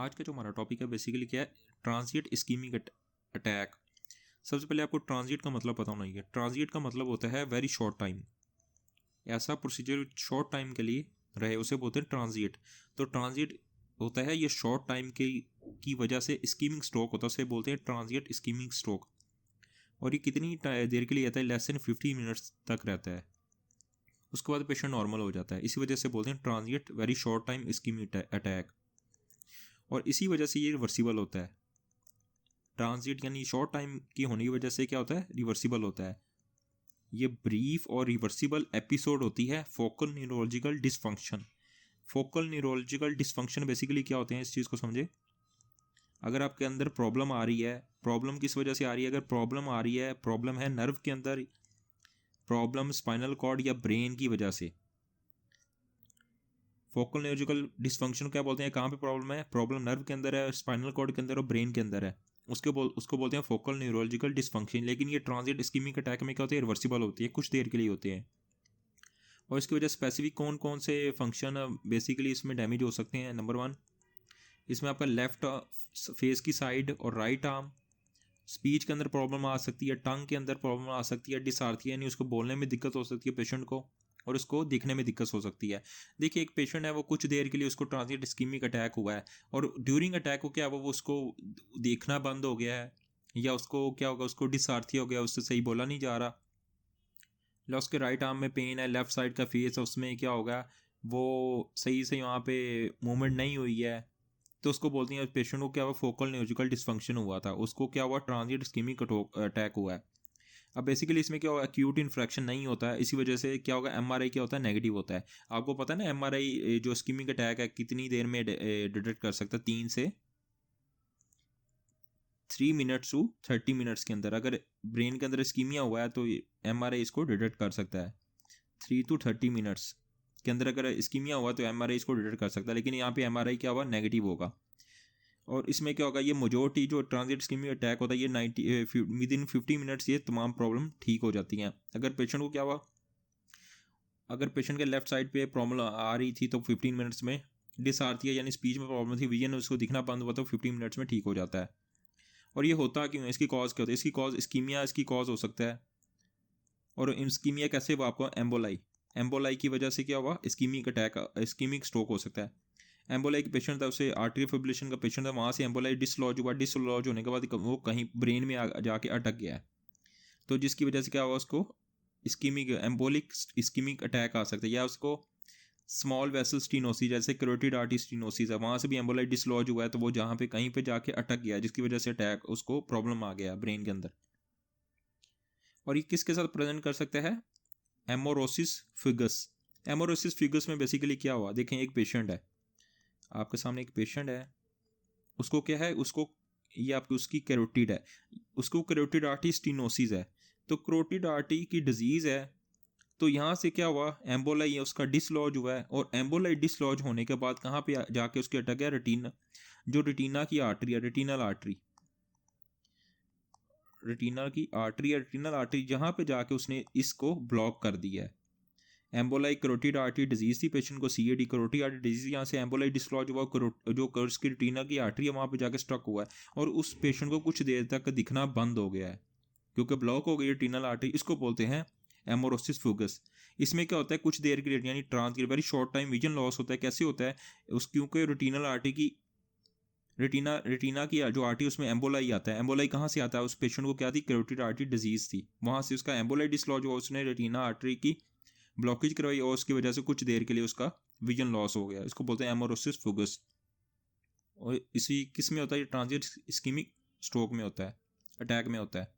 आज का जो हमारा टॉपिक है बेसिकली क्या है, ट्रांजिट इस्कीमिक अटैक। सबसे पहले आपको ट्रांजिट का मतलब पता होना चाहिए। ट्रांजिट का मतलब होता है वेरी शॉर्ट टाइम, ऐसा प्रोसीजर शॉर्ट टाइम के लिए रहे उसे बोलते हैं ट्रांजिट। तो ट्रांजिट होता है ये शॉर्ट टाइम की वजह से इस्कीमिक स्ट्रोक होता है, उसे बोलते हैं ट्रांजिट इस्कीमिक स्ट्रोक। और ये कितनी देर के लिए रहता है? लेस देन 50 मिनट्स तक रहता है। उसके बाद पेशेंट नॉर्मल हो जाता है। इसी वजह से बोलते हैं transit very short time ischaemic attack. और इसी वजह से ये रिवर्सिबल होता है। ट्रांजिट यानी शॉर्ट टाइम की होने की वजह से क्या होता है? रिवर्सिबल होता है। ये ब्रीफ और रिवर्सिबल एपिसोड होती है focal neurological dysfunction. Focal neurological dysfunction basically क्या होते हैं, इस चीज़ को समझे। अगर आपके अंदर प्रॉब्लम आ रही है, प्रॉब्लम किस वजह से आ रही है? अगर प्रॉब्लम आ रही है, प्रॉब्लम है नर्व के अंदर, प्रॉब्लम स्पाइनल कॉर्ड या ब्रेन की वजह से। फोकल न्यूरोलॉजिकल डिसफंक्शन क्या बोलते हैं? कहाँ पे प्रॉब्लम है? प्रॉब्लम नर्व के अंदर है, स्पाइनल कॉर्ड के अंदर और ब्रेन के अंदर है, उसको बोलते हैं फोकल न्यूरोलॉजिकल डिसफंक्शन। लेकिन ये ट्रांजिट इस्कीमिक अटैक में क्या होती है? रिवर्सिबल होती है, कुछ देर के लिए होते हैं। और इसकी वजह स्पेसिफिक कौन कौन से फंक्शन बेसिकली इसमें डैमेज हो सकते हैं? नंबर 1, इसमें आपका लेफ्ट फेस की साइड और राइट आर्म, स्पीच के अंदर प्रॉब्लम आ सकती है, टंग के अंदर प्रॉब्लम आ सकती है, डिसार्थिया यानी उसको बोलने में दिक्कत हो सकती है पेशेंट को, और उसको दिखने में दिक्कत हो सकती है। देखिए, एक पेशेंट है, वो कुछ देर के लिए उसको ट्रांजिट इस्कीमिक अटैक हुआ है, और ड्यूरिंग अटैक को क्या है, वो उसको देखना बंद हो गया है, या उसको क्या होगा, उसको डिसार्थिया हो गया, उससे सही बोला नहीं जा रहा, या उसके राइट आर्म में पेन है, लेफ्ट साइड का फेस है, उसमें क्या होगा, वो सही से वहाँ पे मूवमेंट नहीं हुई है, तो उसको बोलते हैं पेशेंट को क्या हुआ, फोकल न्यूरोलॉजिकल डिसफंक्शन हुआ था, उसको क्या हुआ, ट्रांजिट इस्कीमिक अटैक हुआ है। अब बेसिकली इसमें क्या होगा, एक्यूट इन्फ्रैक्शन नहीं होता है, इसी वजह से क्या होगा, एमआरआई क्या होता है, नेगेटिव होता है। आपको पता है ना, एमआरआई जो इस्कीमिक अटैक है कितनी देर में डिटेक्ट कर सकता है? 3 से 3 मिनट्स टू 30 मिनट्स के अंदर। अगर ब्रेन के अंदर इस्कीमिया हुआ है तो एमआरआई इसको डिटेक्ट कर सकता है 3 to 30 मिनट्स के अंदर। अगर इस्कीमिया हुआ तो एमआरआई इसको डिटेक्ट कर सकता है, लेकिन यहाँ पे एमआरआई क्या हुआ, नेगेटिव होगा। और इसमें क्या होगा, ये मेजोरिटी जो ट्रांजिट इस्कीमिक अटैक होता है, ये 90 विद इन 50 मिनट्स ये तमाम प्रॉब्लम ठीक हो जाती हैं। अगर पेशेंट को क्या हुआ, अगर पेशेंट के लेफ्ट साइड पे प्रॉब्लम आ रही थी तो 15 मिनट्स में, डिसआर्थिया यानी स्पीच में प्रॉब्लम थी, विजन उसको दिखना बंद हुआ तो 15 मिनट्स में ठीक हो जाता है। और ये होता क्यों है, इसकी कॉज क्या होती है? इसकी कॉज इस्कीमिया, इसकी कॉज हो सकता है। और इस्कीमिया कैसे हुआ आपको? एम्बोलाई की वजह से क्या हुआ, इस्कीमिक अटैक, इस्कीमिक स्ट्रोक हो सकता है। एम्बोलाई का पेशेंट था, उसे आर्टरी फिब्रिलेशन का पेशेंट था, वहाँ से एम्बोलाई डिसलॉज हुआ, डिसलॉज होने के बाद वो कहीं ब्रेन में जाके अटक गया है, तो जिसकी वजह से क्या हुआ, उसको इस्कीमिक एम्बोलिक इस्कीमिक अटैक आ सकता है। या उसको स्मॉल वेसल स्टीनोसिस, जैसे कैरोटिड आर्टरी स्टीनोसिस है, वहाँ से भी एम्बोलाई डिसलॉज हुआ है, तो वो जहाँ पे कहीं पे जाके अटक गया, जिसकी वजह से अटैक, उसको प्रॉब्लम आ गया ब्रेन के अंदर। और ये किसके साथ प्रेजेंट कर सकता है? एमोरोसिस फिगस। एमोरोसिस फिगस में बेसिकली क्या हुआ, देखें, एक पेशेंट है, आपके सामने एक पेशेंट है, उसको क्या है, उसको ये आपकी उसकी कैरोटिड है, उसको कैरोटिड आर्टरी स्टीनोसिस है, तो कैरोटिड आर्टरी की डिजीज़ है। तो यहाँ से क्या हुआ, एम्बोलाई उसका डिसलॉज हुआ है, और एम्बोलाई डिसलॉज होने के बाद कहाँ पे जाके उसके अटक गया, रेटिना, जो रेटिना की आर्टरी है, रेटिनल आर्टरी, रेटिनल आर्टरी जहाँ पे जाके उसने इसको ब्लॉक कर दिया है। एम्बोलाई कैरोटिड आर्टरी डिजीज थी, पेशेंट को सीएडी कैरोटिड आर्टरी डिजीज, यहाँ से एम्बोलाई डिसलॉज हुआ, जो उसकी रेटिना की आर्टरी है वहाँ पे जाके स्ट्रक हुआ है, और उस पेशेंट को कुछ देर तक दिखना बंद हो गया है क्योंकि ब्लॉक हो गई रेटिनल आर्टरी। इसको बोलते हैं एमोरोसिस फुगस। इसमें क्या होता है, कुछ देर के लिए यानी transit very short time vision loss होता है। कैसे होता है? क्योंकि रेटिनल आर्टरी की रेटिना की जो आर्टरी, उसमें एम्बोलाई आता है। एम्बोलाई कहाँ से आता है? उस पेशेंट को क्या थी, कैरोटिड आर्टरी डिजीज थी, वहाँ से उसका एम्बोलाई डिसलॉज हुआ, उसने रेटिना आर्टरी की ब्लॉकेज करवाई, और उसकी वजह से कुछ देर के लिए उसका विजन लॉस हो गया। इसको बोलते हैं एमोरोसिस फुगस। और इसी किस में होता है? ये ट्रांजिट इस्कीमिक स्ट्रोक में होता है, अटैक में होता है।